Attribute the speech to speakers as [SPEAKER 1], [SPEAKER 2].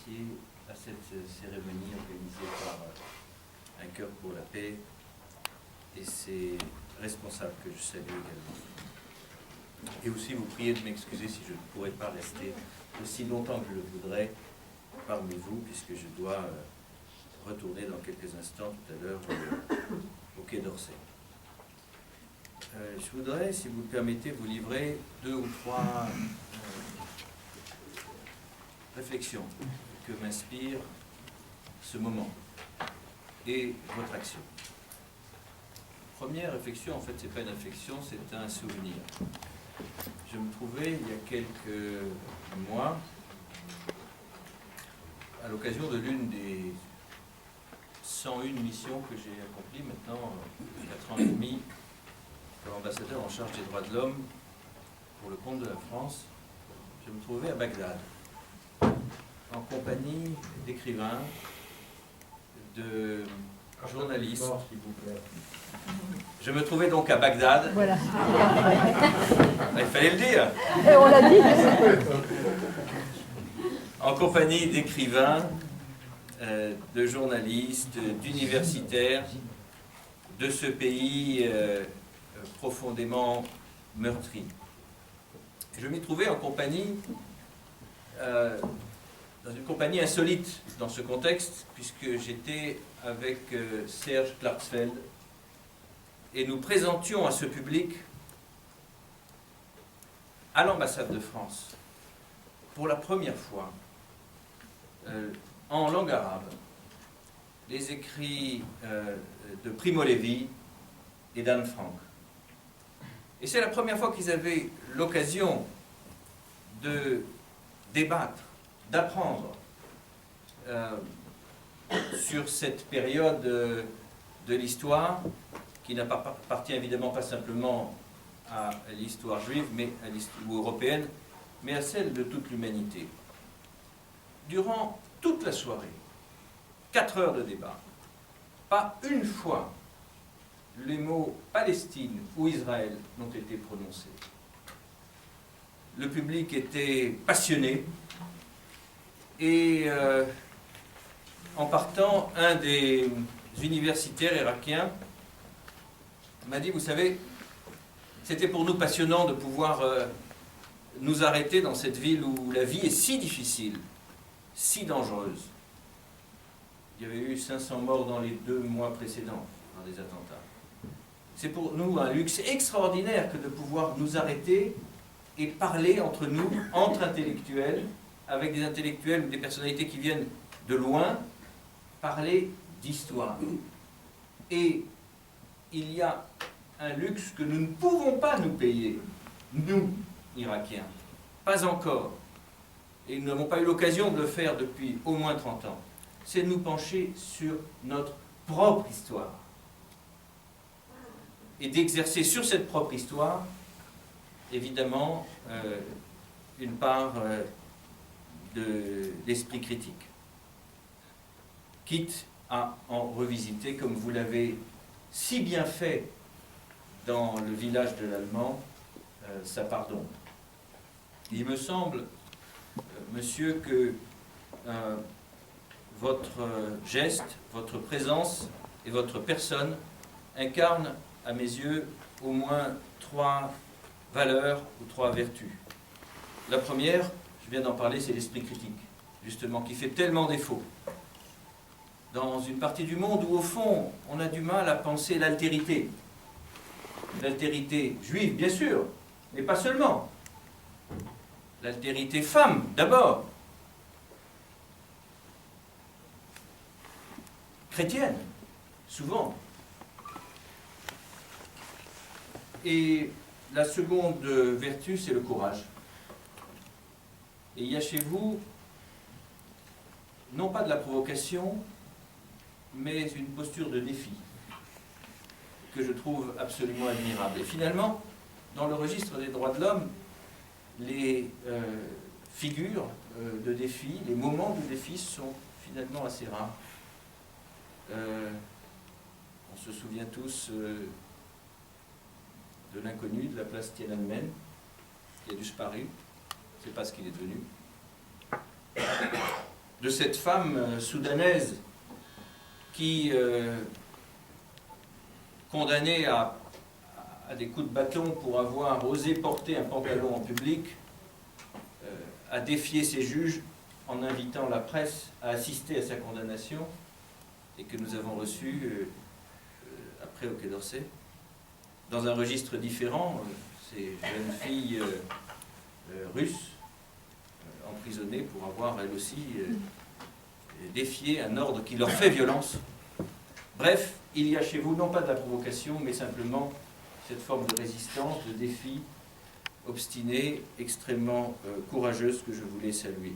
[SPEAKER 1] associé à cette cérémonie organisée par Un cœur pour la paix et ses responsables que je salue également. Et aussi vous prier de m'excuser si je ne pourrais pas rester aussi longtemps que je le voudrais parmi vous, puisque je dois retourner dans quelques instants tout à l'heure au Quai d'Orsay. Je voudrais, si vous le permettez, vous livrer 2 ou 3 réflexions que m'inspire ce moment et votre action. Première réflexion, en fait, ce n'est pas une réflexion, c'est un souvenir. Je me trouvais, il y a quelques mois, à l'occasion de l'une des 101 missions que j'ai accomplies, maintenant 4 ans et demi, comme ambassadeur en charge des droits de l'homme pour le compte de la France. Je me trouvais à Bagdad, en compagnie d'écrivains, de journalistes. Je me trouvais donc à Bagdad.
[SPEAKER 2] Voilà.
[SPEAKER 1] Il fallait le dire.
[SPEAKER 2] Et on l'a dit.
[SPEAKER 1] En compagnie d'écrivains, de journalistes, d'universitaires de ce pays profondément meurtri. Je m'y trouvais en compagnie, dans une compagnie insolite dans ce contexte, puisque j'étais avec Serge Klarsfeld et nous présentions à ce public, à l'ambassade de France, pour la première fois, en langue arabe, les écrits de Primo Levi et d'Anne Frank. Et c'est la première fois qu'ils avaient l'occasion de débattre, d'apprendre sur cette période de l'histoire, qui n'appartient évidemment pas simplement à l'histoire juive ou européenne, mais à celle de toute l'humanité. Durant toute la soirée, 4 heures de débat, pas une fois les mots Palestine ou Israël n'ont été prononcés. Le public était passionné et en partant, un des universitaires irakiens m'a dit, vous savez, c'était pour nous passionnant de pouvoir nous arrêter dans cette ville où la vie est si difficile, si dangereuse. Il y avait eu 500 morts dans les 2 mois précédents dans des attentats. C'est pour nous un luxe extraordinaire que de pouvoir nous arrêter et parler entre nous, entre intellectuels, avec des intellectuels ou des personnalités qui viennent de loin, parler d'histoire. Et il y a un luxe que nous ne pouvons pas nous payer, nous, Irakiens. Pas encore. Et nous n'avons pas eu l'occasion de le faire depuis au moins 30 ans. C'est de nous pencher sur notre propre histoire. Et d'exercer sur cette propre histoire, évidemment, une part d'esprit critique. Quitte à en revisiter, comme vous l'avez si bien fait dans le village de l'Allemand, sa part d'ombre. Il me semble, monsieur, que votre geste, votre présence et votre personne incarnent, à mes yeux, au moins 3 valeurs ou 3 vertus. La première, je viens d'en parler, c'est l'esprit critique, justement, qui fait tellement défaut. Dans une partie du monde où, au fond, on a du mal à penser l'altérité. L'altérité juive, bien sûr, mais pas seulement. L'altérité femme, d'abord. Chrétienne, souvent. Et la seconde vertu, c'est le courage. Et il y a chez vous, non pas de la provocation, mais une posture de défi, que je trouve absolument admirable. Et finalement, dans le registre des droits de l'homme, les figures de défi, les moments de défi sont finalement assez rares. On se souvient tous de l'inconnu de la place Tiananmen, qui a disparu, je ne sais pas ce qu'il est devenu. de cette femme soudanaise qui, condamnée à des coups de bâton pour avoir osé porter un pantalon en public, a défié ses juges en invitant la presse à assister à sa condamnation, et que nous avons reçu après au Quai d'Orsay. Dans un registre différent, ces jeunes filles russes emprisonnées pour avoir elles aussi défié un ordre qui leur fait violence. Bref, il y a chez vous non pas de la provocation, mais simplement cette forme de résistance, de défi obstinée, extrêmement courageuse, que je voulais saluer.